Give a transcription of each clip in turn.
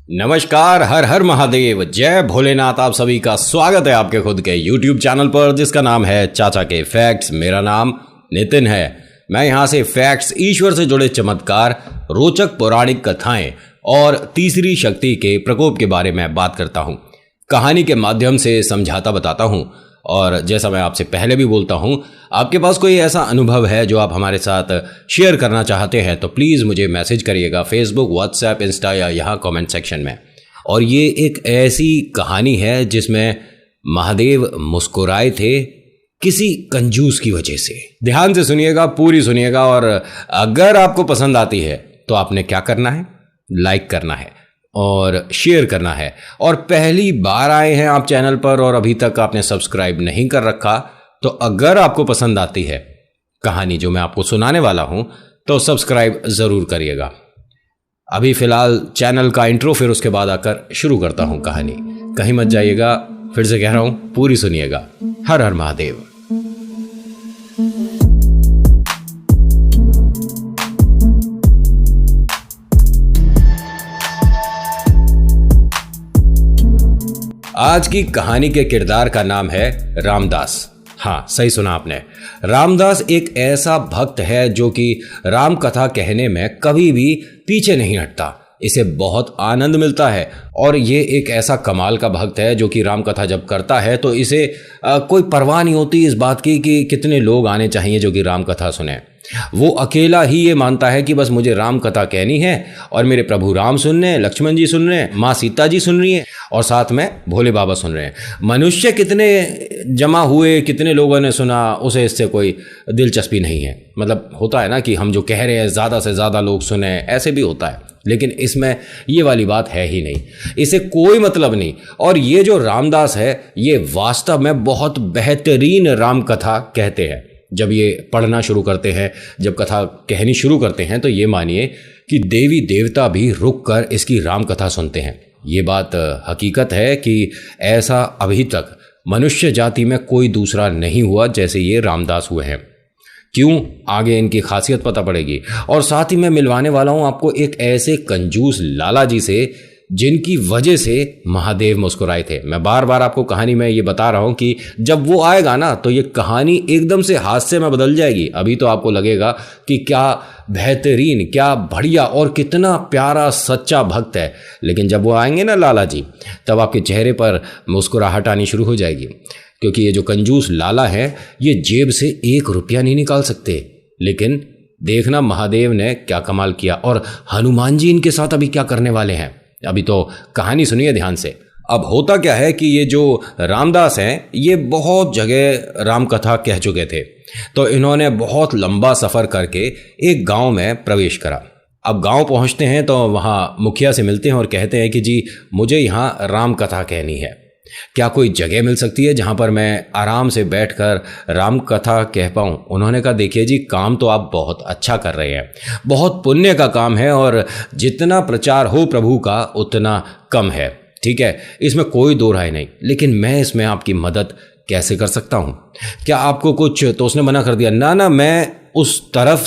नमस्कार, हर हर महादेव, जय भोलेनाथ। आप सभी का स्वागत है आपके खुद के YouTube चैनल पर जिसका नाम है चाचा के फैक्ट्स। मेरा नाम नितिन है। मैं यहाँ से फैक्ट्स, ईश्वर से जुड़े चमत्कार, रोचक पौराणिक कथाएं और तीसरी शक्ति के प्रकोप के बारे में बात करता हूँ। कहानी के माध्यम से समझाता बताता हूँ। और जैसा मैं आपसे पहले भी बोलता हूँ, आपके पास कोई ऐसा अनुभव है जो आप हमारे साथ शेयर करना चाहते हैं तो प्लीज़ मुझे मैसेज करिएगा फेसबुक, व्हाट्सएप, इंस्टा या यहाँ कमेंट सेक्शन में। और ये एक ऐसी कहानी है जिसमें महादेव मुस्कुराए थे किसी कंजूस की वजह से। ध्यान से सुनिएगा, पूरी सुनिएगा। और अगर आपको पसंद आती है तो आपने क्या करना है? लाइक करना है और शेयर करना है। और पहली बार आए हैं आप चैनल पर और अभी तक आपने सब्सक्राइब नहीं कर रखा तो अगर आपको पसंद आती है कहानी जो मैं आपको सुनाने वाला हूं तो सब्सक्राइब ज़रूर करिएगा। अभी फ़िलहाल चैनल का इंट्रो, फिर उसके बाद आकर शुरू करता हूं कहानी। कहीं मत जाइएगा, फिर से कह रहा हूं, पूरी सुनिएगा। हर हर महादेव। आज की कहानी के किरदार का नाम है रामदास। हाँ, सही सुना आपने। रामदास एक ऐसा भक्त है जो कि राम कथा कहने में कभी भी पीछे नहीं हटता। इसे बहुत आनंद मिलता है और ये एक ऐसा कमाल का भक्त है जो कि राम कथा जब करता है तो इसे कोई परवाह नहीं होती इस बात की कि कितने लोग आने चाहिए जो कि राम कथा सुने। वो अकेला ही ये मानता है कि बस मुझे राम कथा कहनी है और मेरे प्रभु राम सुन रहे हैं, लक्ष्मण जी सुन रहे हैं, माँ सीता जी सुन रही हैं और साथ में भोले बाबा सुन रहे हैं। मनुष्य कितने जमा हुए, कितने लोगों ने सुना, उसे इससे कोई दिलचस्पी नहीं है। मतलब होता है ना कि हम जो कह रहे हैं ज़्यादा से ज़्यादा लोग सुने, ऐसे भी होता है, लेकिन इसमें ये वाली बात है ही नहीं। इसे कोई मतलब नहीं। और ये जो रामदास है ये वास्तव में बहुत बेहतरीन राम कथा कहते हैं। जब ये पढ़ना शुरू करते हैं, जब कथा कहनी शुरू करते हैं तो ये मानिए कि देवी देवता भी रुक कर इसकी राम कथा सुनते हैं। ये बात हकीकत है कि ऐसा अभी तक मनुष्य जाति में कोई दूसरा नहीं हुआ जैसे ये रामदास हुए हैं। क्यों? आगे इनकी खासियत पता पड़ेगी। और साथ ही मैं मिलवाने वाला हूँ आपको एक ऐसे कंजूस लाला जी से जिनकी वजह से महादेव मुस्कुराए थे। मैं बार बार आपको कहानी में ये बता रहा हूँ कि जब वो आएगा ना तो ये कहानी एकदम से हास्य में बदल जाएगी। अभी तो आपको लगेगा कि क्या बेहतरीन, क्या बढ़िया और कितना प्यारा सच्चा भक्त है, लेकिन जब वो आएंगे ना लाला जी, तब आपके चेहरे पर मुस्कुराहट आनी शुरू हो जाएगी। क्योंकि ये जो कंजूस लाला है ये जेब से 1 रुपया नहीं निकाल सकते। लेकिन देखना महादेव ने क्या कमाल किया और हनुमान जी इनके साथ अभी क्या करने वाले हैं। अभी तो कहानी सुनिए ध्यान से। अब होता क्या है कि ये जो रामदास हैं ये बहुत जगह राम कथा कह चुके थे, तो इन्होंने बहुत लंबा सफ़र करके एक गांव में प्रवेश करा। अब गांव पहुंचते हैं तो वहाँ मुखिया से मिलते हैं और कहते हैं कि जी मुझे यहाँ राम कथा कहनी है, क्या कोई जगह मिल सकती है जहाँ पर मैं आराम से बैठकर राम कथा कह पाऊँ। उन्होंने कहा देखिए जी, काम तो आप बहुत अच्छा कर रहे हैं, बहुत पुण्य का काम है और जितना प्रचार हो प्रभु का उतना कम है, ठीक है, इसमें कोई दो राय नहीं, लेकिन मैं इसमें आपकी मदद कैसे कर सकता हूँ? क्या आपको कुछ? तो उसने मना कर दिया, ना मैं उस तरफ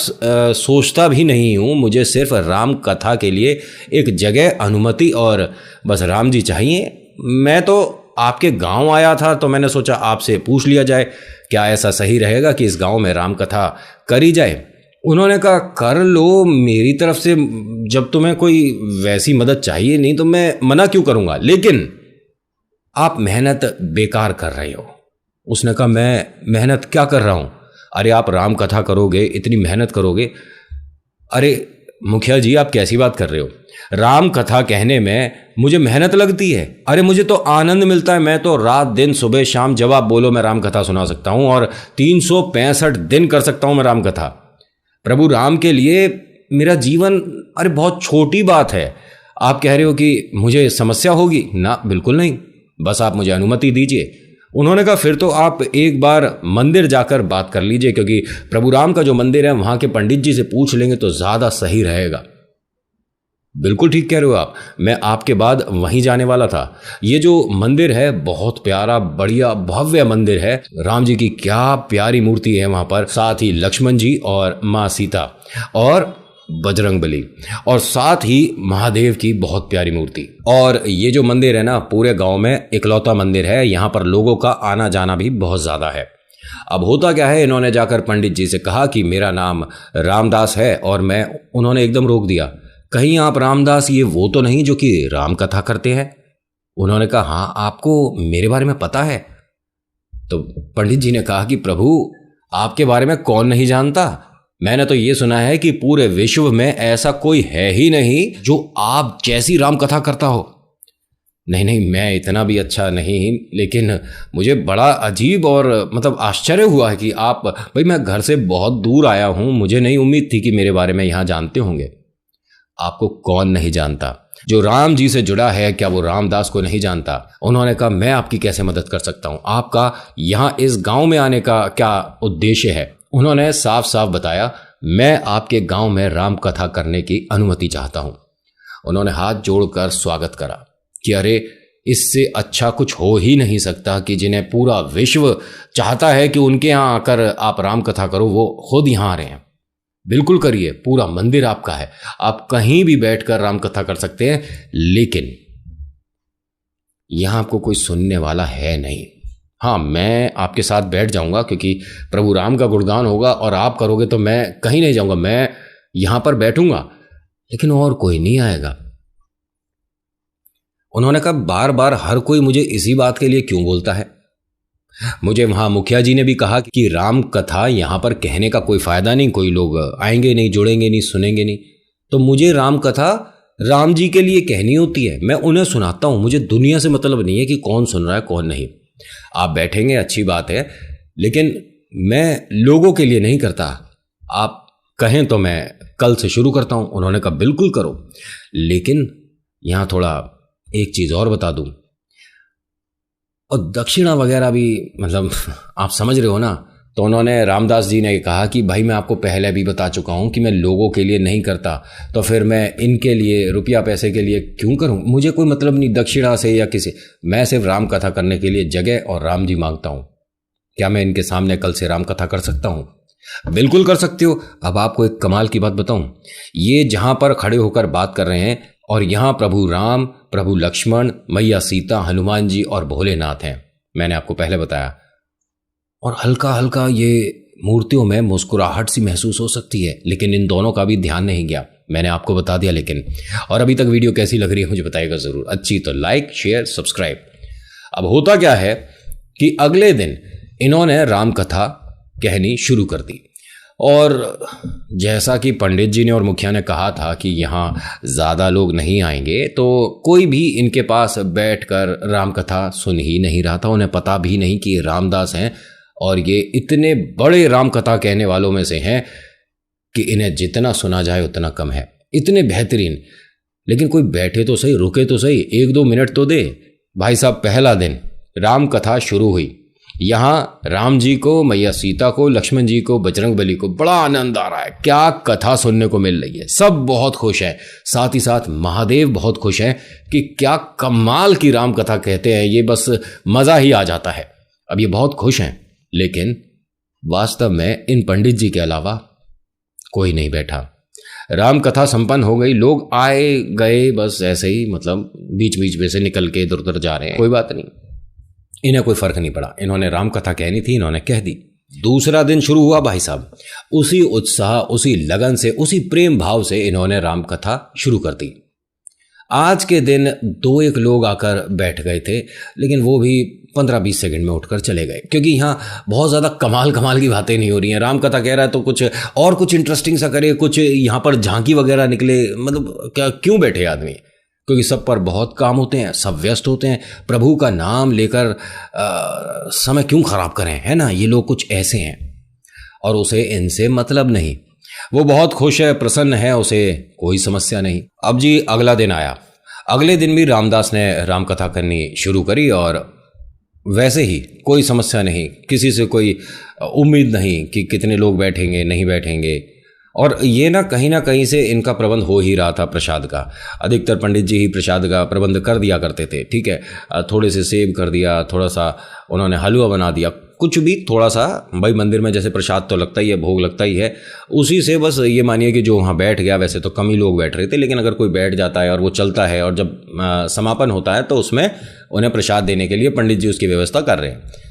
सोचता भी नहीं हूँ, मुझे सिर्फ राम कथा के लिए एक जगह, अनुमति और बस राम जी चाहिए। मैं तो आपके गांव आया था तो मैंने सोचा आपसे पूछ लिया जाए, क्या ऐसा सही रहेगा कि इस गांव में राम कथा करी जाए? उन्होंने कहा कर लो, मेरी तरफ से जब तुम्हें कोई वैसी मदद चाहिए नहीं तो मैं मना क्यों करूंगा, लेकिन आप मेहनत बेकार कर रहे हो। उसने कहा मैं मेहनत क्या कर रहा हूँ? अरे आप राम कथा करोगे, इतनी मेहनत करोगे। अरे मुखिया जी आप कैसी बात कर रहे हो? राम कथा कहने में मुझे मेहनत लगती है? अरे मुझे तो आनंद मिलता है, मैं तो रात दिन सुबह शाम जब आप बोलो मैं राम कथा सुना सकता हूँ और 365 दिन कर सकता हूँ मैं राम कथा। प्रभु राम के लिए मेरा जीवन, अरे बहुत छोटी बात है। आप कह रहे हो कि मुझे समस्या होगी? ना, बिल्कुल नहीं, बस आप मुझे अनुमति दीजिए। उन्होंने कहा फिर तो आप एक बार मंदिर जाकर बात कर लीजिए, क्योंकि प्रभु राम का जो मंदिर है वहाँ के पंडित जी से पूछ लेंगे तो ज़्यादा सही रहेगा। बिल्कुल ठीक कह रहे हो आप, मैं आपके बाद वहीं जाने वाला था। ये जो मंदिर है बहुत प्यारा, बढ़िया, भव्य मंदिर है। राम जी की क्या प्यारी मूर्ति है वहाँ पर, साथ ही लक्ष्मण जी और माँ सीता। और बजरंगबली और साथ ही महादेव की बहुत प्यारी मूर्ति। और ये जो मंदिर है ना, पूरे गांव में इकलौता मंदिर है, यहाँ पर लोगों का आना जाना भी बहुत ज़्यादा है। अब होता क्या है, इन्होंने जाकर पंडित जी से कहा कि मेरा नाम रामदास है, और उन्होंने एकदम रोक दिया, कहीं आप रामदास ये वो तो नहीं जो कि राम कथा करते हैं? उन्होंने कहा हाँ, आपको मेरे बारे में पता है? तो पंडित जी ने कहा कि प्रभु, आपके बारे में कौन नहीं जानता, मैंने तो ये सुना है कि पूरे विश्व में ऐसा कोई है ही नहीं जो आप जैसी राम कथा करता हो। नहीं नहीं, मैं इतना भी अच्छा नहीं, लेकिन मुझे बड़ा अजीब और मतलब आश्चर्य हुआ है कि आप, भाई मैं घर से बहुत दूर आया हूँ, मुझे नहीं उम्मीद थी कि मेरे बारे में यहाँ जानते होंगे। आपको कौन नहीं जानता? जो राम जी से जुड़ा है, क्या वो रामदास को नहीं जानता? उन्होंने कहा मैं आपकी कैसे मदद कर सकता हूँ, आपका यहाँ इस गांव में आने का क्या उद्देश्य है? उन्होंने साफ साफ बताया, मैं आपके गांव में राम कथा करने की अनुमति चाहता हूँ। उन्होंने हाथ जोड़कर स्वागत करा कि अरे, इससे अच्छा कुछ हो ही नहीं सकता कि जिन्हें पूरा विश्व चाहता है कि उनके यहाँ आकर आप राम कथा करो, वो खुद यहाँ आ रहे हैं। बिल्कुल करिए, पूरा मंदिर आपका है, आप कहीं भी बैठकर राम कथा कर सकते हैं, लेकिन यहां आपको कोई सुनने वाला है नहीं। हाँ, मैं आपके साथ बैठ जाऊंगा क्योंकि प्रभु राम का गुणगान होगा और आप करोगे तो मैं कहीं नहीं जाऊंगा, मैं यहां पर बैठूंगा, लेकिन और कोई नहीं आएगा। उन्होंने कहा बार बार हर कोई मुझे इसी बात के लिए क्यों बोलता है? मुझे वहाँ मुखिया जी ने भी कहा कि राम कथा यहाँ पर कहने का कोई फ़ायदा नहीं, कोई लोग आएंगे नहीं, जुड़ेंगे नहीं, सुनेंगे नहीं, तो मुझे राम कथा राम जी के लिए कहनी होती है, मैं उन्हें सुनाता हूँ, मुझे दुनिया से मतलब नहीं है कि कौन सुन रहा है कौन नहीं। आप बैठेंगे अच्छी बात है, लेकिन मैं लोगों के लिए नहीं करता, आप कहें तो मैं कल से शुरू करता हूँ। उन्होंने कहा बिल्कुल करो, लेकिन यहाँ थोड़ा एक चीज़ और बता दूँ, और दक्षिणा वगैरह भी, मतलब आप समझ रहे हो ना। तो उन्होंने, रामदास जी ने कहा कि भाई मैं आपको पहले भी बता चुका हूँ कि मैं लोगों के लिए नहीं करता, तो फिर मैं इनके लिए रुपया पैसे के लिए क्यों करूँ? मुझे कोई मतलब नहीं दक्षिणा से या किसी, मैं सिर्फ राम कथा करने के लिए जगह और राम जी मांगता हूँ। क्या मैं इनके सामने कल से राम कथा कर सकता हूँ? बिल्कुल कर सकते हो। अब आपको एक कमाल की बात बताऊँ, ये जहाँ पर खड़े होकर बात कर रहे हैं और यहाँ प्रभु राम, प्रभु लक्ष्मण, मैया सीता, हनुमान जी और भोलेनाथ हैं, मैंने आपको पहले बताया। और हल्का हल्का ये मूर्तियों में मुस्कुराहट सी महसूस हो सकती है, लेकिन इन दोनों का भी ध्यान नहीं गया, मैंने आपको बता दिया। लेकिन और अभी तक वीडियो कैसी लग रही है मुझे बताइएगा ज़रूर, अच्छी तो लाइक शेयर सब्सक्राइब। अब होता क्या है कि अगले दिन इन्होंने राम कथा कहनी शुरू कर दी, और जैसा कि पंडित जी ने और मुखिया ने कहा था कि यहाँ ज़्यादा लोग नहीं आएंगे, तो कोई भी इनके पास बैठकर राम कथा सुन ही नहीं रहा था। उन्हें पता भी नहीं कि रामदास हैं, और ये इतने बड़े राम कथा कहने वालों में से हैं कि इन्हें जितना सुना जाए उतना कम है, इतने बेहतरीन। लेकिन कोई बैठे तो सही, रुके तो सही, 1-2 मिनट तो दे। भाई साहब, पहला दिन राम कथा शुरू हुई। यहाँ राम जी को, मैया सीता को, लक्ष्मण जी को, बजरंगबली को बड़ा आनंद आ रहा है, क्या कथा सुनने को मिल रही है, सब बहुत खुश हैं। साथ ही साथ महादेव बहुत खुश हैं कि क्या कमाल की राम कथा कहते हैं, ये बस मज़ा ही आ जाता है। अब ये बहुत खुश हैं, लेकिन वास्तव में इन पंडित जी के अलावा कोई नहीं बैठा। राम कथा संपन्न हो गई, लोग आए गए बस ऐसे ही, मतलब बीच बीच में से निकल के इधर उधर जा रहे हैं, कोई बात नहीं, इन्हें कोई फर्क नहीं पड़ा। इन्होंने राम कथा कहनी थी, इन्होंने कह दी। दूसरा दिन शुरू हुआ भाई साहब, उसी उत्साह, उसी लगन से, उसी प्रेम भाव से इन्होंने राम कथा शुरू कर दी। आज के दिन 2-1 लोग आकर बैठ गए थे, लेकिन वो भी 15-20 सेकंड में उठकर चले गए, क्योंकि यहाँ बहुत ज़्यादा कमाल की बातें नहीं हो रही हैं। राम कथा कह रहा है तो कुछ इंटरेस्टिंग सा करे, कुछ यहाँ पर झांकी वगैरह निकले, मतलब क्या, क्यों बैठे आदमी? क्योंकि सब पर बहुत काम होते हैं, सब व्यस्त होते हैं, प्रभु का नाम लेकर समय क्यों खराब करें, है ना। ये लोग कुछ ऐसे हैं, और उसे इनसे मतलब नहीं, वो बहुत खुश है, प्रसन्न है, उसे कोई समस्या नहीं। अब जी अगला दिन आया। अगले दिन भी रामदास ने राम कथा करनी शुरू करी, और वैसे ही कोई समस्या नहीं, किसी से कोई उम्मीद नहीं कि कितने लोग बैठेंगे नहीं बैठेंगे। और ये ना कहीं से इनका प्रबंध हो ही रहा था प्रसाद का। अधिकतर पंडित जी ही प्रसाद का प्रबंध कर दिया करते थे, ठीक है। थोड़े से सेब कर दिया, थोड़ा सा उन्होंने हलवा बना दिया, कुछ भी थोड़ा सा, भाई मंदिर में जैसे प्रसाद तो लगता ही है, भोग लगता ही है, उसी से बस ये मानिए कि जो वहाँ बैठ गया, वैसे तो कम ही लोग बैठ रहे थे, लेकिन अगर कोई बैठ जाता है और वो चलता है और जब समापन होता है तो उसमें उन्हें प्रसाद देने के लिए पंडित जी उसकी व्यवस्था कर रहे हैं।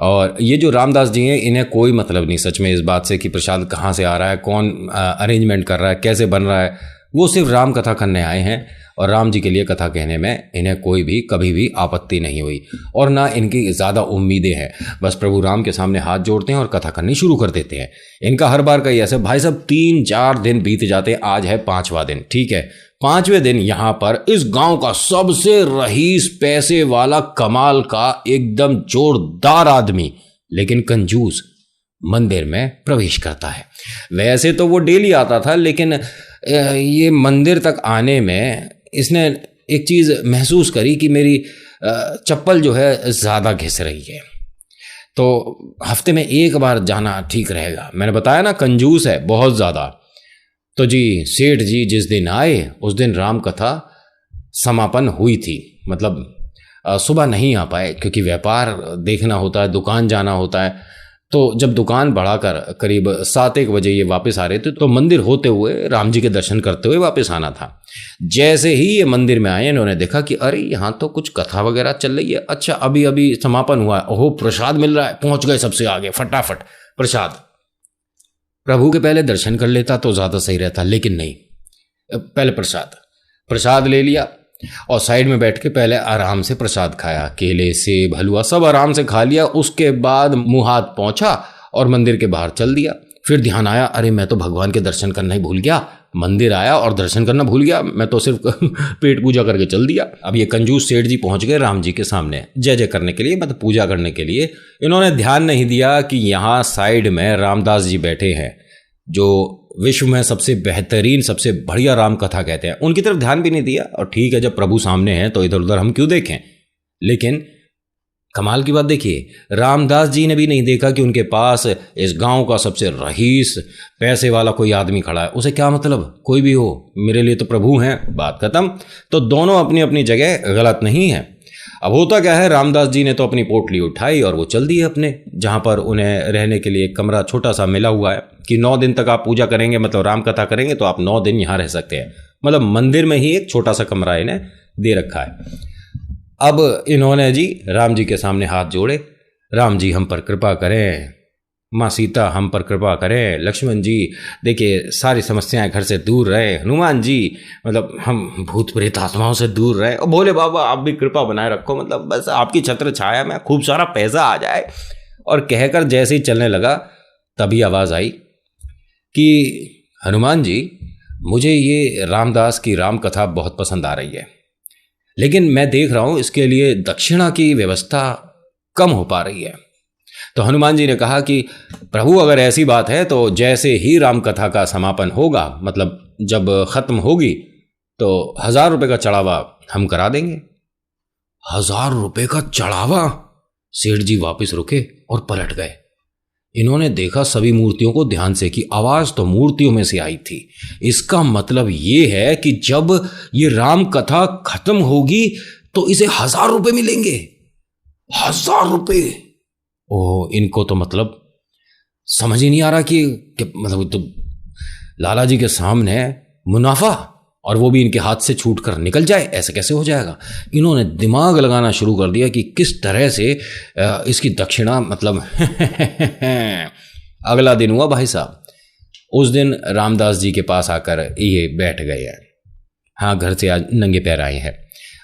और ये जो रामदास जी हैं, इन्हें कोई मतलब नहीं सच में इस बात से कि प्रसाद कहाँ से आ रहा है, कौन अरेंजमेंट कर रहा है, कैसे बन रहा है। वो सिर्फ राम कथा करने आए हैं और राम जी के लिए कथा कहने में इन्हें कोई भी कभी भी आपत्ति नहीं हुई और ना इनकी ज़्यादा उम्मीदें हैं। बस प्रभु राम के सामने हाथ जोड़ते हैं और कथा करनी शुरू कर देते हैं। इनका हर बार का ही ऐसे, भाई साहब 3-4 दिन बीत जाते हैं, आज है 5वां दिन, ठीक है। 5वें दिन यहाँ पर इस गांव का सबसे रईस, पैसे वाला, कमाल का, एकदम जोरदार आदमी लेकिन कंजूस मंदिर में प्रवेश करता है। वैसे तो वो डेली आता था, लेकिन ये मंदिर तक आने में इसने एक चीज़ महसूस करी कि मेरी चप्पल जो है ज़्यादा घिस रही है, तो हफ्ते में एक बार जाना ठीक रहेगा। मैंने बताया ना कंजूस है बहुत ज़्यादा। तो जी सेठ जी जिस दिन आए उस दिन राम कथा समापन हुई थी, मतलब सुबह नहीं आ पाए क्योंकि व्यापार देखना होता है, दुकान जाना होता है। तो जब दुकान बढ़ाकर करीब 7-1 बजे ये वापस आ रहे थे तो मंदिर होते हुए राम जी के दर्शन करते हुए वापस आना था। जैसे ही ये मंदिर में आए, इन्होंने देखा कि अरे यहाँ तो कुछ कथा वगैरह चल रही है, अच्छा अभी अभी समापन हुआ है, ओहो प्रसाद मिल रहा है, पहुंच गए सबसे आगे, फटाफट प्रसाद। प्रभु के पहले दर्शन कर लेता तो ज़्यादा सही रहता, लेकिन नहीं, पहले प्रसाद ले लिया और साइड में बैठ के पहले आराम से प्रसाद खाया, केले, सेब, हलवा सब आराम से खा लिया। उसके बाद मुँह हाथ पहुँचा और मंदिर के बाहर चल दिया। फिर ध्यान आया, अरे मैं तो भगवान के दर्शन करना ही भूल गया, मंदिर आया और दर्शन करना भूल गया, मैं तो सिर्फ पेट पूजा करके चल दिया। अब ये कंजूस सेठ जी पहुंच गए राम जी के सामने जय जय करने के लिए, मतलब पूजा करने के लिए। इन्होंने ध्यान नहीं दिया कि यहाँ साइड में रामदास जी बैठे हैं जो विश्व में सबसे बेहतरीन, सबसे बढ़िया राम कथा कहते हैं। उनकी तरफ ध्यान भी नहीं दिया। और ठीक है, जब प्रभु सामने हैं तो इधर उधर हम क्यों देखें। लेकिन कमाल की बात देखिए, रामदास जी ने भी नहीं देखा कि उनके पास इस गांव का सबसे रईस, पैसे वाला कोई आदमी खड़ा है। उसे क्या मतलब, कोई भी हो, मेरे लिए तो प्रभु हैं, बात खत्म। तो दोनों अपनी अपनी जगह गलत नहीं है। अब होता क्या है, रामदास जी ने तो अपनी पोटली उठाई और वो चल दिए अपने, जहाँ पर उन्हें रहने के लिए एक कमरा छोटा सा मिला हुआ है कि 9 दिन तक आप पूजा करेंगे, मतलब राम कथा करेंगे तो आप 9 दिन यहाँ रह सकते हैं। मतलब मंदिर में ही एक छोटा सा कमरा इन्हें दे रखा है। अब इन्होंने जी राम जी के सामने हाथ जोड़े, राम जी हम पर कृपा करें, माँ सीता हम पर कृपा करें, लक्ष्मण जी देखिए सारी समस्याएं घर से दूर रहे, हनुमान जी मतलब हम भूत प्रेत आत्माओं से दूर रहे, और भोले बाबा आप भी कृपा बनाए रखो, मतलब बस आपकी छत्र छाया में खूब सारा पैसा आ जाए। और कहकर जैसे ही चलने लगा तभी आवाज़ आई कि हनुमान जी मुझे ये रामदास की राम कथा बहुत पसंद आ रही है, लेकिन मैं देख रहा हूँ इसके लिए दक्षिणा की व्यवस्था कम हो पा रही है। तो हनुमान जी ने कहा कि प्रभु अगर ऐसी बात है तो जैसे ही राम कथा का समापन होगा, मतलब जब खत्म होगी, तो 1000 रुपये का चढ़ावा हम करा देंगे। 1000 रुपये का चढ़ावा? सेठ जी वापस रुके और पलट गए। इन्होंने देखा सभी मूर्तियों को ध्यान से कि आवाज तो मूर्तियों में से आई थी। इसका मतलब ये है कि जब ये राम कथा खत्म होगी तो इसे 1000 रुपये मिलेंगे। 1000 रुपये! ओह, इनको तो मतलब समझ ही नहीं आ रहा कि मतलब तो लाला जी के सामने मुनाफा और वो भी इनके हाथ से छूट कर निकल जाए, ऐसे कैसे हो जाएगा। इन्होंने दिमाग लगाना शुरू कर दिया कि किस तरह से इसकी दक्षिणा मतलब अगला दिन हुआ भाई साहब, उस दिन रामदास जी के पास आकर ये बैठ गए हैं। हाँ, घर से आज नंगे पैर आए हैं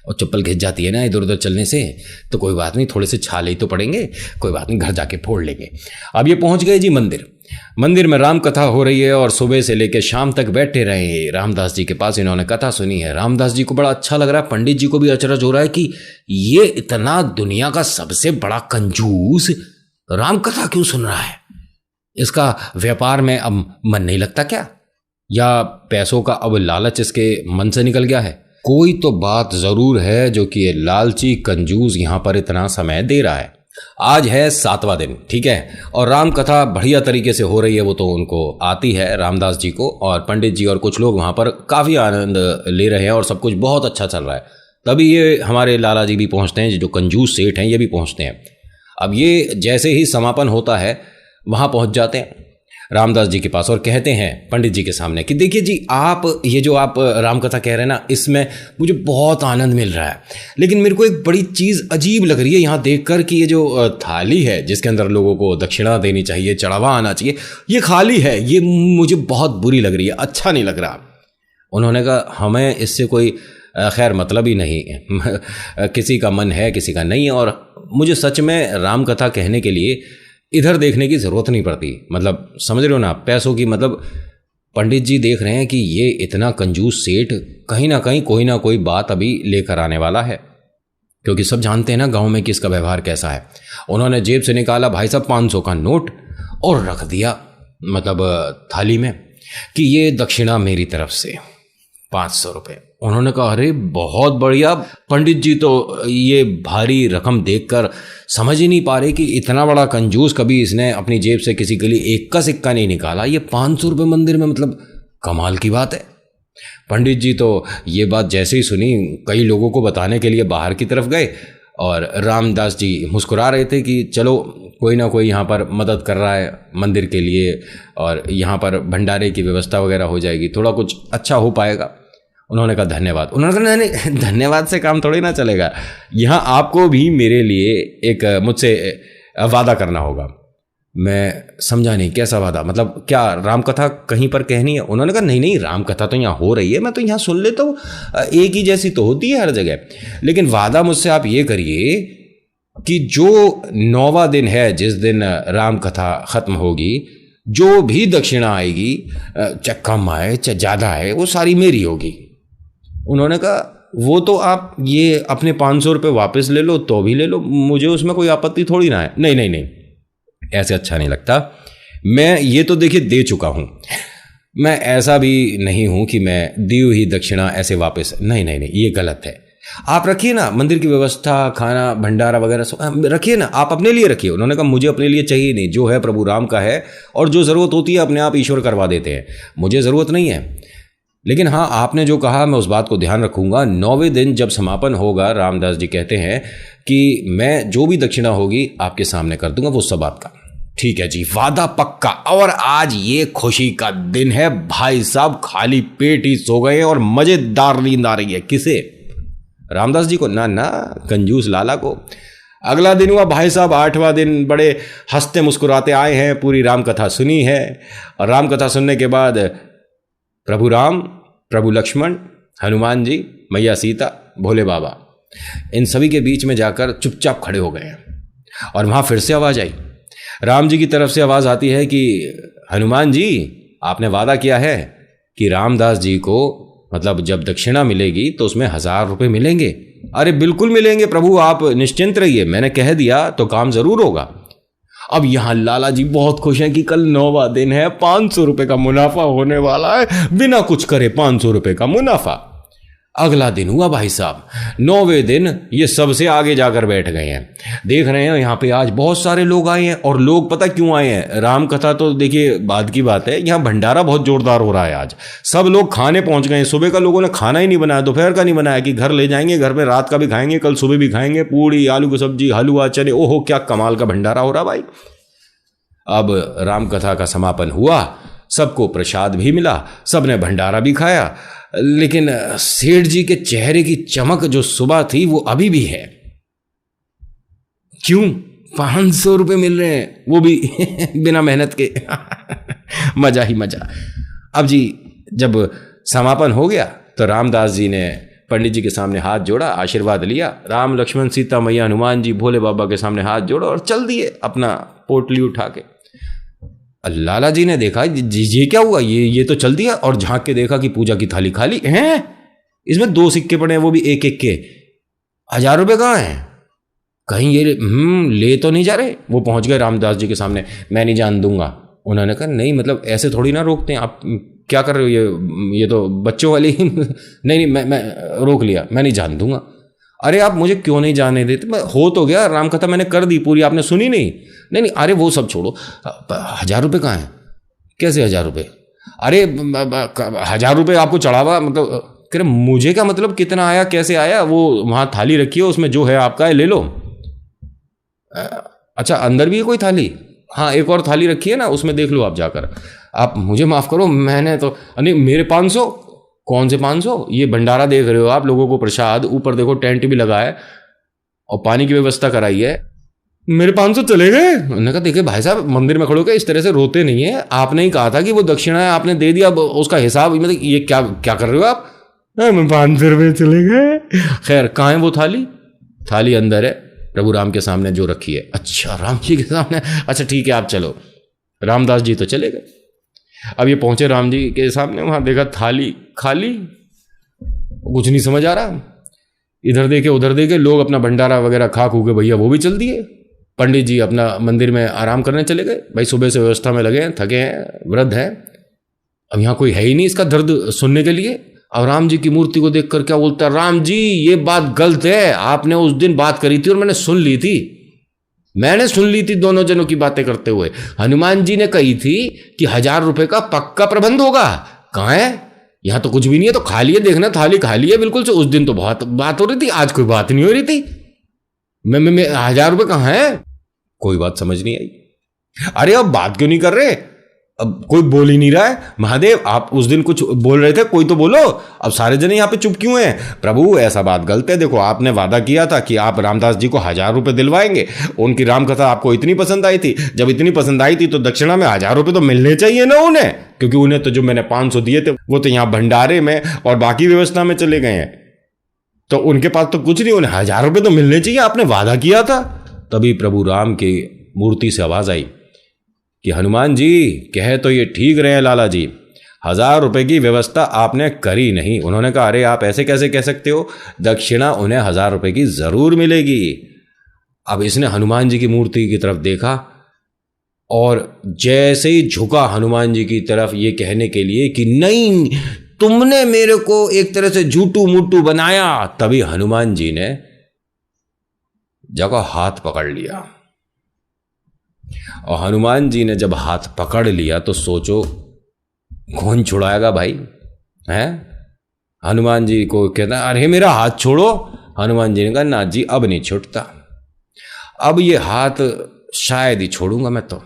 और चप्पल घिस जाती है ना इधर उधर चलने से, तो कोई बात नहीं, थोड़े से छाले ही तो पड़ेंगे, कोई बात नहीं, घर जाके फोड़ लेंगे। अब ये पहुंच गए जी मंदिर में राम कथा हो रही है और सुबह से लेकर शाम तक बैठे रहे रामदास जी के पास। इन्होंने कथा सुनी है, रामदास जी को बड़ा अच्छा लग रहा है, पंडित जी को भी अचरज हो रहा है कि ये इतना दुनिया का सबसे बड़ा कंजूस राम कथा क्यों सुन रहा है। इसका व्यापार में अब मन नहीं लगता क्या, या पैसों का अब लालच इसके मन से निकल गया है। कोई तो बात जरूर है जो कि ये लालची कंजूस यहां पर इतना समय दे रहा है। आज है 7वां दिन, ठीक है, और राम कथा बढ़िया तरीके से हो रही है, वो तो उनको आती है रामदास जी को, और पंडित जी और कुछ लोग वहाँ पर काफ़ी आनंद ले रहे हैं और सब कुछ बहुत अच्छा चल रहा है। तभी ये हमारे लाला जी भी पहुँचते हैं, जो कंजूस सेठ हैं ये भी पहुँचते हैं। अब ये जैसे ही समापन होता है वहाँ पहुँच जाते हैं रामदास जी के पास और कहते हैं पंडित जी के सामने कि देखिए जी, आप ये जो आप रामकथा कह रहे हैं ना, इसमें मुझे बहुत आनंद मिल रहा है, लेकिन मेरे को एक बड़ी चीज़ अजीब लग रही है यहाँ देखकर कि ये जो थाली है जिसके अंदर लोगों को दक्षिणा देनी चाहिए, चढ़ावा आना चाहिए, ये खाली है। ये मुझे बहुत बुरी लग रही है, अच्छा नहीं लग रहा। उन्होंने कहा हमें इससे कोई खैर मतलब ही नहीं किसी का मन है किसी का नहीं है, और मुझे सच में रामकथा कहने के लिए इधर देखने की ज़रूरत नहीं पड़ती। मतलब समझ रहे हो ना, पैसों की, मतलब पंडित जी देख रहे हैं कि ये इतना कंजूस सेठ कहीं ना कहीं कोई ना कोई बात अभी लेकर आने वाला है, क्योंकि सब जानते हैं ना गांव में किसका व्यवहार कैसा है। उन्होंने जेब से निकाला भाई साहब 500 का नोट और रख दिया मतलब थाली में कि ये दक्षिणा मेरी तरफ से 500 रुपये। उन्होंने कहा अरे बहुत बढ़िया। पंडित जी तो ये भारी रकम देखकर समझ ही नहीं पा रहे कि इतना बड़ा कंजूस कभी इसने अपनी जेब से किसी के लिए एक का सिक्का नहीं निकाला, ये 500 रुपये मंदिर में, मतलब कमाल की बात है। पंडित जी तो ये बात जैसे ही सुनी कई लोगों को बताने के लिए बाहर की तरफ गए, और रामदास जी मुस्कुरा रहे थे कि चलो कोई ना कोई यहाँ पर मदद कर रहा है मंदिर के लिए, और यहाँ पर भंडारे की व्यवस्था वगैरह हो जाएगी, थोड़ा कुछ अच्छा हो पाएगा। उन्होंने कहा धन्यवाद। उन्होंने कहा नहीं, धन्यवाद से काम थोड़ी ना चलेगा, यहाँ आपको भी मेरे लिए एक मुझसे वादा करना होगा। मैं समझा नहीं, कैसा वादा, मतलब क्या रामकथा कहीं पर कहनी है? उन्होंने कहा नहीं नहीं, रामकथा तो यहाँ हो रही है, मैं तो यहाँ सुन लेता हूँ, एक ही जैसी तो होती है हर जगह, लेकिन वादा मुझसे आप ये करिए कि जो 9वां दिन है, जिस दिन रामकथा खत्म होगी, जो भी दक्षिणा आएगी, चाहे कम आए चाहे ज़्यादा आए, वो सारी मेरी होगी। उन्होंने कहा वो तो आप ये अपने 500 रुपये वापस ले लो तो भी ले लो, मुझे उसमें कोई आपत्ति थोड़ी ना है। नहीं नहीं नहीं, ऐसे अच्छा नहीं लगता, मैं ये तो देखिए दे चुका हूँ, मैं ऐसा भी नहीं हूँ कि मैं दी हुई दक्षिणा ऐसे वापस, नहीं नहीं नहीं, ये गलत है। आप रखिए ना मंदिर की व्यवस्था, खाना भंडारा वगैरह रखिए ना, आप अपने लिए रखिए। उन्होंने कहा मुझे अपने लिए चाहिए नहीं, जो है प्रभु राम का है, और जो ज़रूरत होती है अपने आप ईश्वर करवा देते हैं, मुझे ज़रूरत नहीं है। लेकिन हाँ, आपने जो कहा मैं उस बात को ध्यान रखूंगा। 9वें दिन जब समापन होगा, रामदास जी कहते हैं कि मैं जो भी दक्षिणा होगी आपके सामने कर दूंगा, वो सब आपका। ठीक है जी, वादा पक्का। और आज ये खुशी का दिन है भाई साहब, खाली पेट ही सो गए और मजेदार नींद आ रही है। किसे? रामदास जी को? ना ना, कंजूस लाला को। अगला दिन हुआ भाई साहब 8वां दिन, बड़े हंसते मुस्कुराते आए हैं, पूरी रामकथा सुनी है, और रामकथा सुनने के बाद प्रभु राम, प्रभु लक्ष्मण, हनुमान जी, मैया सीता, भोले बाबा, इन सभी के बीच में जाकर चुपचाप खड़े हो गए। और वहाँ फिर से आवाज़ आई, राम जी की तरफ से आवाज़ आती है कि हनुमान जी, आपने वादा किया है कि रामदास जी को मतलब जब दक्षिणा मिलेगी तो उसमें 1000 रुपये मिलेंगे। अरे बिल्कुल मिलेंगे प्रभु, आप निश्चिंत रहिए, मैंने कह दिया तो काम ज़रूर होगा। अब यहाँ लाला जी बहुत खुश हैं कि कल 9वां दिन है, 500 रुपये का मुनाफा होने वाला है, बिना कुछ करे 500 रुपये का मुनाफा। अगला दिन हुआ भाई साहब 9वें दिन, ये सबसे आगे जाकर बैठ गए हैं। देख रहे हैं यहाँ पे आज बहुत सारे लोग आए हैं, और लोग पता क्यों आए हैं? राम कथा तो देखिए बाद की बात है, यहाँ भंडारा बहुत जोरदार हो रहा है आज, सब लोग खाने पहुंच गए हैं। सुबह का लोगों ने खाना ही नहीं बनाया, दोपहर का नहीं बनाया कि घर ले जाएंगे, घर में रात का भी खाएंगे, कल सुबह भी खाएंगे, पूड़ी, आलू की सब्जी, हलवा, चने, ओहो क्या कमाल का भंडारा हो रहा भाई। अब राम कथा का समापन हुआ, सबको प्रसाद भी मिला, सबने भंडारा भी खाया, लेकिन सेठ जी के चेहरे की चमक जो सुबह थी वो अभी भी है। क्यों? 500 रुपये मिल रहे हैं, वो भी बिना मेहनत के। मजा ही मजा। अब जी जब समापन हो गया तो रामदास जी ने पंडित जी के सामने हाथ जोड़ा, आशीर्वाद लिया, राम लक्ष्मण सीता मैया हनुमान जी भोले बाबा के सामने हाथ जोड़ा और चल दिए अपना पोटली उठा के। लाला जी ने देखा ये क्या हुआ, ये तो चल दिया, और झांक के देखा कि पूजा की थाली खाली है, इसमें 2 सिक्के पड़े हैं, वो भी एक एक के। 1000 रुपये कहाँ हैं? कहीं ये ले तो नहीं जा रहे? वो पहुंच गए रामदास जी के सामने, मैं नहीं जान दूंगा। उन्होंने कहा नहीं, मतलब ऐसे थोड़ी ना रोकते हैं, आप क्या कर रहे हो, ये तो बच्चों वाली नहीं नहीं, मैं रोक लिया, मैं नहीं जान दूंगा। अरे आप मुझे क्यों नहीं जाने देते? मैं हो तो गया, राम कथा मैंने कर दी पूरी, आपने सुनी नहीं? नहीं नहीं, अरे वो सब छोड़ो, 1,000 रुपये कहाँ हैं? कैसे 1,000 रुपये? अरे 1,000 रुपये आपको चढ़ावा, मतलब कह रहे मुझे क्या मतलब कितना आया कैसे आया? वो वहाँ थाली रखी है, उसमें जो है आपका है ले लो। अच्छा अंदर भी है कोई थाली? हाँ एक और थाली रखी है ना, उसमें देख लो आप जाकर। आप मुझे माफ़ करो, मैंने तो नहीं, मेरे 500? कौन से 500? ये भंडारा देख रहे हो आप, लोगों को प्रसाद, ऊपर देखो टेंट भी लगा है और पानी की व्यवस्था कराई है। मेरे 500 चले गए? उन्होंने कहा देखिए भाई साहब, मंदिर में खड़ो के इस तरह से रोते नहीं है, आपने ही कहा था कि वो दक्षिणा है, आपने दे दिया, अब उसका हिसाब, मतलब ये क्या क्या कर रहे हो आप? 500 रुपये चले गए। खैर कहाँ है वो थाली? थाली अंदर है, प्रभु राम के सामने जो रखी है। अच्छा राम जी के सामने, अच्छा ठीक है आप चलो। रामदास जी तो चले गए। अब ये पहुंचे राम जी के सामने, वहां देखा थाली खाली, कुछ नहीं समझ आ रहा। इधर देखे उधर देखे, लोग अपना भंडारा वगैरह खा खू के भैया वो भी चल दिए। पंडित जी अपना मंदिर में आराम करने चले गए। भाई सुबह से व्यवस्था में लगे हैं, थके हैं, वृद्ध हैं। अब यहाँ कोई है ही नहीं इसका दर्द सुनने के लिए। अब राम जी की मूर्ति को देखकर क्या बोलता है, राम जी ये बात गलत है, आपने उस दिन बात करी थी और मैंने सुन ली थी, मैंने सुन ली थी दोनों जनों की बातें करते हुए। हनुमान जी ने कही थी कि 1,000 रुपये का पक्का प्रबंध होगा। कहाँ है? यहां तो कुछ भी नहीं है, तो खाली है, देखना थाली खाली है बिल्कुल से। उस दिन तो बहुत बात हो रही थी, आज कोई बात नहीं हो रही थी। मैं 1,000 रुपये कहाँ है? कोई बात समझ नहीं आई। अरे अब बात क्यों नहीं कर रहे? अब कोई बोल ही नहीं रहा है। महादेव आप उस दिन कुछ बोल रहे थे, कोई तो बोलो। अब सारे जने यहाँ पे चुप क्यों हैं? प्रभु ऐसा बात गलत है, देखो आपने वादा किया था कि आप रामदास जी को 1,000 रुपये दिलवाएंगे। उनकी रामकथा आपको इतनी पसंद आई थी, जब इतनी पसंद आई थी तो दक्षिणा में 1,000 रुपये तो मिलने चाहिए ना उन्हें, क्योंकि उन्हें तो जो मैंने 500 दिए थे वो तो यहाँ भंडारे में और बाकी व्यवस्था में चले गए हैं, तो उनके पास तो कुछ नहीं, उन्हें 1,000 रुपये तो मिलने चाहिए, आपने वादा किया था। तभी प्रभु राम की मूर्ति से आवाज आई कि हनुमान जी कहे तो ये ठीक रहे लाला जी, 1,000 रुपये की व्यवस्था आपने करी नहीं। उन्होंने कहा अरे आप ऐसे कैसे कह सकते हो, दक्षिणा उन्हें 1,000 रुपये की जरूर मिलेगी। अब इसने हनुमान जी की मूर्ति की तरफ देखा और जैसे ही झुका हनुमान जी की तरफ ये कहने के लिए कि नहीं तुमने मेरे को एक तरह से झूठू मूठू बनाया, तभी हनुमान जी ने जगह हाथ पकड़ लिया। और हनुमान जी ने जब हाथ पकड़ लिया तो सोचो कौन छुड़ाएगा भाई, हैं? हनुमान जी को कहता अरे मेरा हाथ छोड़ो। हनुमान जी ने कहा ना जी अब नहीं छूटता, अब ये हाथ शायद ही छोड़ूंगा मैं तो,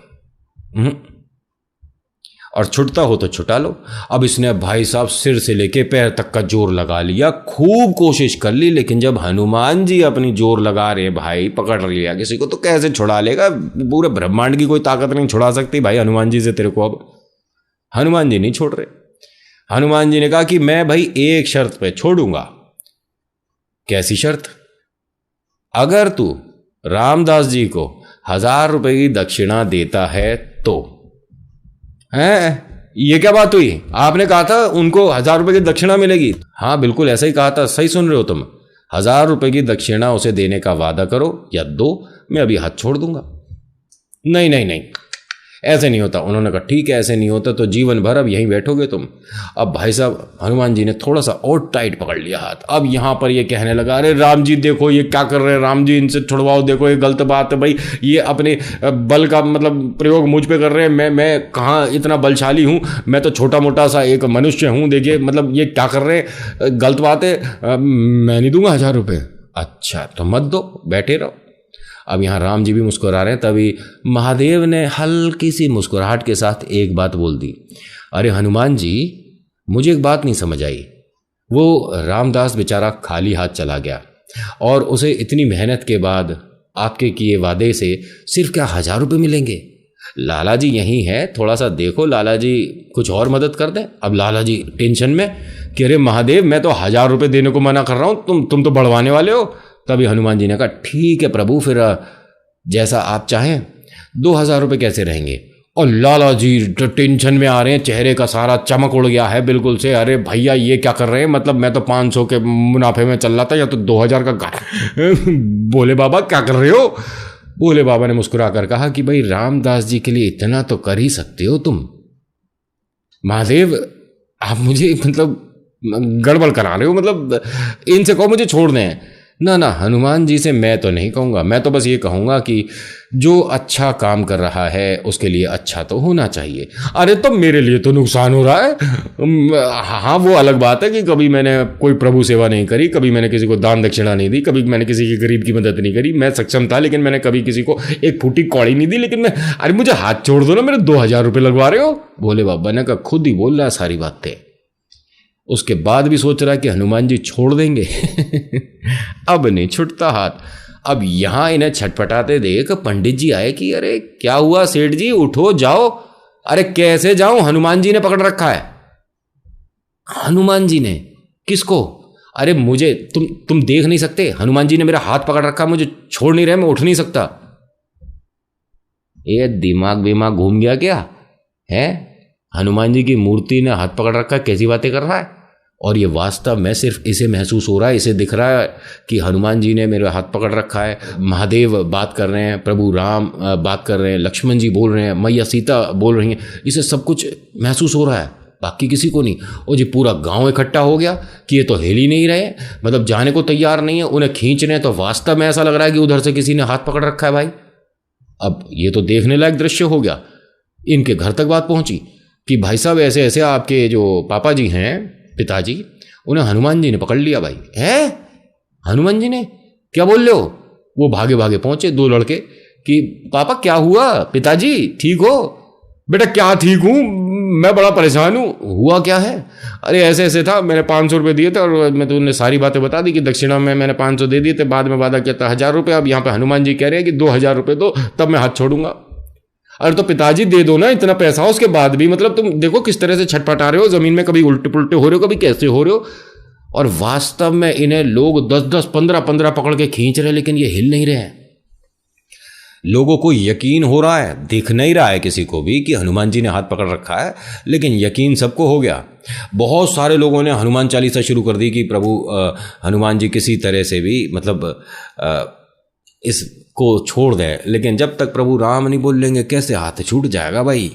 और छुटता हो तो छुटा लो। अब इसने भाई साहब सिर से लेके पैर तक का जोर लगा लिया, खूब कोशिश कर ली, लेकिन जब हनुमान जी अपनी जोर लगा रहे भाई, पकड़ लिया किसी को तो कैसे छुड़ा लेगा? पूरे ब्रह्मांड की कोई ताकत नहीं छुड़ा सकती भाई हनुमान जी से तेरे को। अब हनुमान जी नहीं छोड़ रहे। हनुमान जी ने कहा कि मैं भाई एक शर्त पे छोड़ूंगा। कैसी शर्त? अगर तू रामदास जी को 1,000 रुपये की दक्षिणा देता है तो। हैं? ये क्या बात हुई? आपने कहा था उनको 1,000 रुपये की दक्षिणा मिलेगी। हाँ बिल्कुल ऐसा ही कहा था, सही सुन रहे हो तुम। 1,000 रुपये की दक्षिणा उसे देने का वादा करो या दो, मैं अभी हाथ छोड़ दूंगा। नहीं नहीं नहीं ऐसे नहीं होता। उन्होंने कहा ठीक है ऐसे नहीं होता तो जीवन भर अब यहीं बैठोगे तुम। अब भाई साहब हनुमान जी ने थोड़ा सा और टाइट पकड़ लिया हाथ। अब यहां पर ये कहने लगा अरे राम जी देखो ये क्या कर रहे हैं, राम जी इनसे छुड़वाओ, देखो ये गलत बात है भाई, ये अपने बल का मतलब प्रयोग मुझ पे कर रहे हैं। मैं कहाँ इतना बलशाली हूँ, मैं तो छोटा मोटा सा एक मनुष्य हूँ, देखिए मतलब ये क्या कर रहे हैं, गलत बात है, मैं नहीं दूंगा 1,000 रुपये। अच्छा तो मत दो, बैठे रहो। अब यहाँ राम जी भी मुस्कुरा रहे हैं, तभी महादेव ने हल्की सी मुस्कुराहट के साथ एक बात बोल दी। अरे हनुमान जी मुझे एक बात नहीं समझ आई। वो रामदास बेचारा खाली हाथ चला गया और उसे इतनी मेहनत के बाद आपके किए वादे से सिर्फ क्या 1,000 रुपये मिलेंगे? लाला जी यहीं है, थोड़ा सा देखो लाला जी कुछ और मदद कर दें। अब लाला जी टेंशन में कि अरे महादेव मैं तो 1,000 रुपये देने को मना कर रहा हूँ, तुम तो बढ़वाने वाले हो। तभी हनुमान जी ने कहा ठीक है प्रभु, फिर जैसा आप चाहें, 2,000 रुपये कैसे रहेंगे? और लाला जी टेंशन में आ रहे हैं, चेहरे का सारा चमक उड़ गया है बिल्कुल से। अरे भैया ये क्या कर रहे हैं, मतलब मैं तो 500 के मुनाफे में चल रहा था या तो 2,000 का बोले बाबा क्या कर रहे हो? बोले बाबा ने मुस्कुरा कर कहा कि भाई रामदास जी के लिए इतना तो कर ही सकते हो तुम। महादेव आप मुझे मतलब गड़बड़ करा रहे हो, मतलब इनसे कहो मुझे छोड़ दें। ना ना, हनुमान जी से मैं तो नहीं कहूँगा, मैं तो बस ये कहूँगा कि जो अच्छा काम कर रहा है उसके लिए अच्छा तो होना चाहिए। अरे तो मेरे लिए तो नुकसान हो रहा है। हाँ, वो अलग बात है कि कभी मैंने कोई प्रभु सेवा नहीं करी, कभी मैंने किसी को दान दक्षिणा नहीं दी, कभी मैंने किसी की गरीब की मदद नहीं करी। मैं सक्षम था लेकिन मैंने कभी किसी को एक फूटी कौड़ी नहीं दी। लेकिन मैं, अरे मुझे हाथ छोड़ दो ना, मेरे 2000 रुपये लगवा रहे हो। भोले बाबा ने कहा खुद ही बोल रहा है सारी बातें। उसके बाद भी सोच रहा है कि हनुमान जी छोड़ देंगे। अब नहीं छुटता हाथ। अब यहां इन्हें छटपटाते देख पंडित जी आए कि अरे क्या हुआ सेठ जी, उठो जाओ। अरे कैसे जाऊं, हनुमान जी ने पकड़ रखा है। हनुमान जी ने? किसको? अरे मुझे, तुम देख नहीं सकते? हनुमान जी ने मेरा हाथ पकड़ रखा, मुझे छोड़ नहीं रहे, मैं उठ नहीं सकता। ये दिमाग विमाग घूम गया क्या है? हनुमान जी की मूर्ति ने हाथ पकड़ रखा है, कैसी बातें कर रहा है? और ये वास्तव में सिर्फ इसे महसूस हो रहा है, इसे दिख रहा है कि हनुमान जी ने मेरा हाथ पकड़ रखा है। महादेव बात कर रहे हैं, प्रभु राम बात कर रहे हैं, लक्ष्मण जी बोल रहे हैं, मैया सीता बोल रही हैं, इसे सब कुछ महसूस हो रहा है, बाकी किसी को नहीं। और जी पूरा गांव इकट्ठा हो गया कि ये तो हिल ही नहीं रहे, मतलब जाने को तैयार नहीं है, उन्हें खींच रहे हैं। तो वास्तव में ऐसा लग रहा है कि उधर से किसी ने हाथ पकड़ रखा है भाई। अब ये तो देखने लायक दृश्य हो गया। इनके घर तक बात पहुंची कि भाई साहब ऐसे ऐसे आपके जो पापा जी हैं, पिताजी, उन्हें हनुमान जी ने पकड़ लिया। भाई है? हनुमान जी ने? क्या बोल रहे हो? वो भागे भागे पहुंचे दो लड़के कि पापा क्या हुआ, पिताजी ठीक हो? बेटा क्या ठीक हूं, मैं बड़ा परेशान हूं। हुआ क्या है? अरे ऐसे ऐसे था, मैंने 500 रुपये दिए थे और मैं तो उन्हें सारी बातें बता दी कि दक्षिणा में मैंने 500 दे दिए थे, बाद में वादा किया था 1000 रुपये। अब यहाँ पे हनुमान जी कह रहे हैं कि 2000 रुपये दो तब मैं हाथ छोड़ूंगा। अरे तो पिताजी दे दो ना, इतना पैसा उसके बाद भी, मतलब तुम देखो किस तरह से छटपटा रहे हो, जमीन में कभी उल्टे पुल्टे हो रहे हो, कभी कैसे हो रहे हो। और वास्तव में इन्हें लोग 10-10, 15-15 पकड़ के खींच रहे, लेकिन ये हिल नहीं रहे हैं। लोगों को यकीन हो रहा है, दिख नहीं रहा है किसी को भी कि हनुमान जी ने हाथ पकड़ रखा है, लेकिन यकीन सबको हो गया। बहुत सारे लोगों ने हनुमान चालीसा शुरू कर दी कि प्रभु हनुमान जी किसी तरह से भी, मतलब इसको छोड़ दे। लेकिन जब तक प्रभु राम नहीं बोल लेंगे कैसे हाथ छूट जाएगा भाई।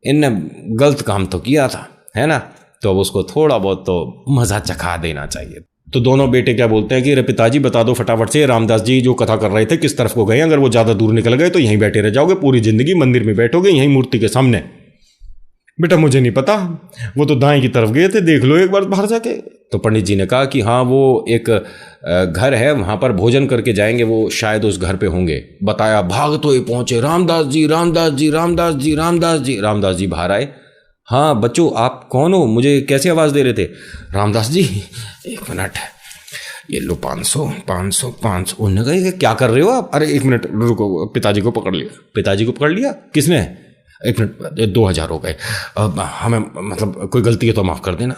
इनने गलत काम तो किया था, है ना, तो अब उसको थोड़ा बहुत तो मजा चखा देना चाहिए। तो दोनों बेटे क्या बोलते हैं कि अरे पिताजी बता दो फटाफट से, रामदास जी जो कथा कर रहे थे किस तरफ को गए? अगर वो ज़्यादा दूर निकल गए तो यहीं बैठे रह जाओगे, पूरी जिंदगी मंदिर में बैठोगे, यहीं मूर्ति के सामने। बेटा मुझे नहीं पता, वो तो दाएं की तरफ गए थे, देख लो एक बार बाहर जाके। तो पंडित जी ने कहा कि हाँ वो एक घर है, वहाँ पर भोजन करके जाएंगे, वो शायद उस घर पे होंगे। बताया, भागते हुए पहुंचे, रामदास जी रामदास जी रामदास जी रामदास जी। रामदास जी बाहर आए। हाँ बच्चों आप कौन हो, मुझे कैसे आवाज़ दे रहे थे? रामदास जी 1 मिनट, ये लो 500 500 500। उन्होंने कहा क्या कर रहे हो आप? अरे 1 मिनट रुको, पिताजी को पकड़ लिया। पिताजी को पकड़ लिया? किसने? 1 मिनट, 2000 हो गए, हमें मतलब कोई गलती है तो माफ़ कर देना।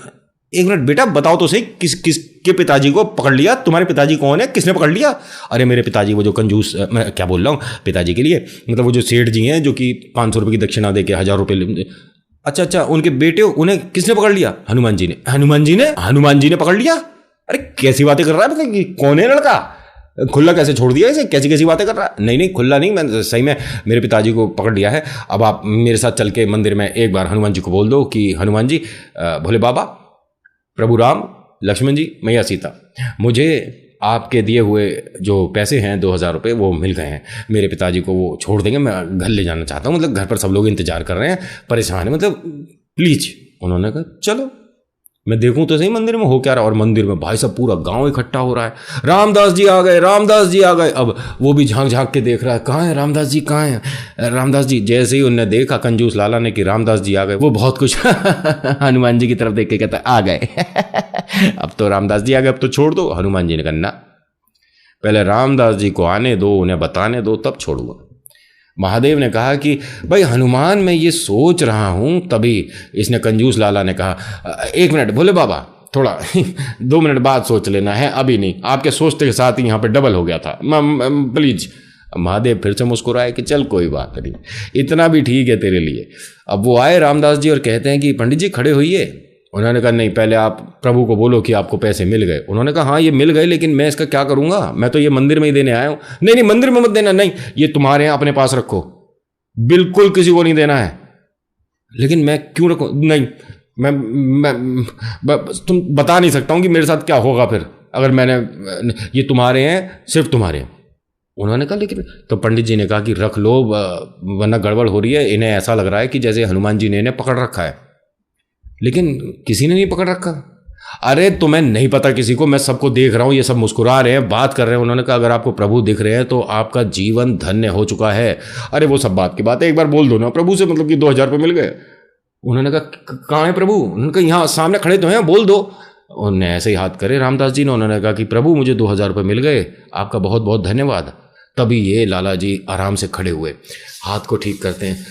1 मिनट बेटा बताओ तो सही, किसके पिताजी को पकड़ लिया? तुम्हारे पिताजी कौन है, किसने पकड़ लिया? अरे मेरे पिताजी वो जो कंजूस, मैं क्या बोल रहा हूँ, पिताजी के लिए मतलब वो जो सेठ जी हैं जो कि 500 रुपये की दक्षिणा दे के 1000 रुपये। अच्छा अच्छा, उनके बेटे, उन्हें किसने पकड़ लिया? हनुमान जी ने। हनुमान जी ने पकड़ लिया? अरे कैसी बातें कर रहा है, मतलब कौन है लड़का? खुला कैसे छोड़ दिया इसे? कैसी कैसी बातें कर रहा है? नहीं खुला नहीं, मैं सही में मेरे पिताजी को पकड़ लिया है। अब आप मेरे साथ चल के मंदिर में एक बार हनुमान जी को बोल दो कि हनुमान जी, भोले बाबा, प्रभु राम, लक्ष्मण जी, मैया सीता, मुझे आपके दिए हुए जो पैसे हैं 2000 रुपये वो मिल गए हैं। मेरे पिताजी को वो छोड़ देंगे, मैं घर ले जाना चाहता हूँ, मतलब घर पर सब लोग इंतजार कर रहे हैं, परेशान है, मतलब प्लीज। उन्होंने कहा चलो मैं देखूं तो सही मंदिर में हो क्या रहा। और मंदिर में भाई साहब पूरा गांव इकट्ठा हो रहा है। रामदास जी आ गए, रामदास जी आ गए। अब वो भी झांक झांक के देख रहा है, कहाँ है रामदास जी, कहाँ है रामदास जी? जैसे ही उन्होंने देखा कंजूस लाला ने कि रामदास जी आ गए, वो बहुत कुछ हनुमान जी की तरफ देख के कहता आ गए। अब तो रामदास जी आ गए, अब तो छोड़ दो। हनुमान जी ने कहा ना, पहले रामदास जी को आने दो, उन्हें बताने दो, तब छोड़ूंगा। महादेव ने कहा कि भाई हनुमान मैं ये सोच रहा हूं। तभी इसने कंजूस लाला ने कहा 1 मिनट भोले बाबा, थोड़ा 2 मिनट बाद सोच लेना है, अभी नहीं। आपके सोचते के साथ ही यहाँ पे डबल हो गया था, प्लीज। महादेव फिर से मुस्कुराए कि चल कोई बात नहीं, इतना भी ठीक है तेरे लिए। अब वो आए रामदास जी और कहते हैं कि पंडित जी खड़े होइए। उन्होंने कहा नहीं, पहले आप प्रभु को बोलो कि आपको पैसे मिल गए। उन्होंने कहा हाँ ये मिल गए, लेकिन मैं इसका क्या करूंगा, मैं तो ये मंदिर में ही देने आया हूं। नहीं मंदिर में मत देना, नहीं ये तुम्हारे हैं, अपने पास रखो, बिल्कुल किसी को नहीं देना है। लेकिन मैं क्यों रखूं? नहीं मैं तुम बता नहीं सकता हूं कि मेरे साथ क्या होगा फिर। अगर मैंने ये तुम्हारे हैं, सिर्फ तुम्हारे हैं। उन्होंने कहा लेकिन, तो पंडित जी ने कहा कि रख लो वरना गड़बड़ हो रही है, इन्हें ऐसा लग रहा है कि जैसे हनुमान जी ने इन्हें पकड़ रखा है। लेकिन किसी ने नहीं पकड़ रखा। अरे तुम्हें नहीं पता किसी को, मैं सबको देख रहा हूं, ये सब मुस्कुरा रहे हैं, बात कर रहे हैं। उन्होंने कहा अगर आपको प्रभु दिख रहे हैं तो आपका जीवन धन्य हो चुका है। अरे वो सब बात की बात है, एक बार बोल दो ना प्रभु से, मतलब कि 2000 रुपये मिल गए। उन्होंने कहा कहाँ है प्रभु? उन्होंने कहा यहाँ सामने खड़े तो हैं, बोल दो। उन्होंने ऐसे ही हाथ करे रामदास जी ने। उन्होंने कहा कि प्रभु मुझे 2000 रुपये मिल गए, आपका बहुत बहुत धन्यवाद। तभी ये लाला जी आराम से खड़े हुए, हाथ को ठीक करते हैं।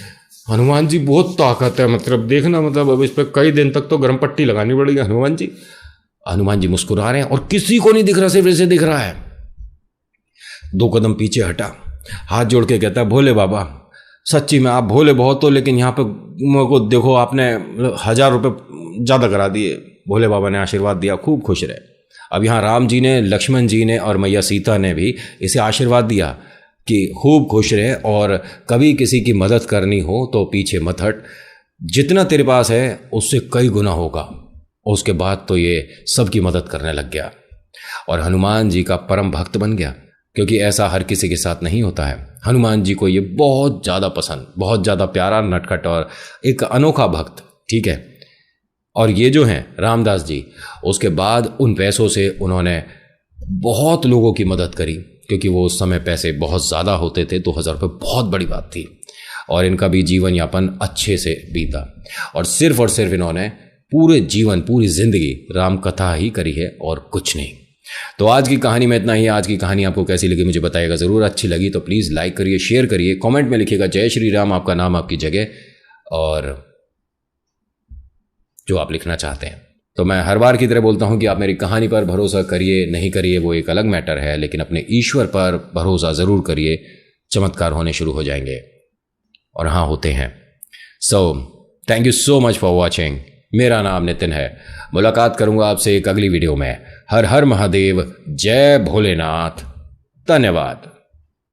हनुमान जी बहुत ताकत है, मतलब देखना, मतलब अब इस पर कई दिन तक तो गर्म पट्टी लगानी पड़ेगी हनुमान जी। हनुमान जी मुस्कुरा रहे हैं और किसी को नहीं दिख रहा, सिर्फ इसे दिख रहा है। 2 कदम पीछे हटा, हाथ जोड़ के कहता है भोले बाबा, सच्ची में आप भोले बहुत हो, लेकिन यहाँ पे मेरे को देखो आपने 1000 रुपये ज़्यादा करा दिए। भोले बाबा ने आशीर्वाद दिया, खूब खुश रहे। अब यहाँ राम जी ने, लक्ष्मण जी ने और मैया सीता ने भी इसे आशीर्वाद दिया कि खूब खुश रहे और कभी किसी की मदद करनी हो तो पीछे मत हट, जितना तेरे पास है उससे कई गुना होगा। उसके बाद तो ये सबकी मदद करने लग गया और हनुमान जी का परम भक्त बन गया, क्योंकि ऐसा हर किसी के साथ नहीं होता है। हनुमान जी को ये बहुत ज़्यादा पसंद, बहुत ज़्यादा प्यारा, नटखट और एक अनोखा भक्त, ठीक है। और ये जो हैं रामदास जी, उसके बाद उन पैसों से उन्होंने बहुत लोगों की मदद करी, क्योंकि वो उस समय पैसे बहुत ज़्यादा होते थे। 2000 रुपये बहुत बड़ी बात थी और इनका भी जीवन यापन अच्छे से बीता। और सिर्फ इन्होंने पूरे जीवन, पूरी ज़िंदगी राम कथा ही करी है और कुछ नहीं। तो आज की कहानी में इतना ही। आज की कहानी आपको कैसी लगी मुझे बताइएगा ज़रूर। अच्छी लगी तो प्लीज़ लाइक करिए, शेयर करिए, कमेंट में लिखिएगा जय श्री राम, आपका नाम, आपकी जगह और जो आप लिखना चाहते हैं। तो मैं हर बार की तरह बोलता हूं कि आप मेरी कहानी पर भरोसा करिए, नहीं करिए वो एक अलग मैटर है, लेकिन अपने ईश्वर पर भरोसा ज़रूर करिए, चमत्कार होने शुरू हो जाएंगे। और हाँ, होते हैं। So thank you so much for watching. मेरा नाम नितिन है। मुलाकात करूंगा आपसे एक अगली वीडियो में। हर हर महादेव, जय भोलेनाथ, धन्यवाद।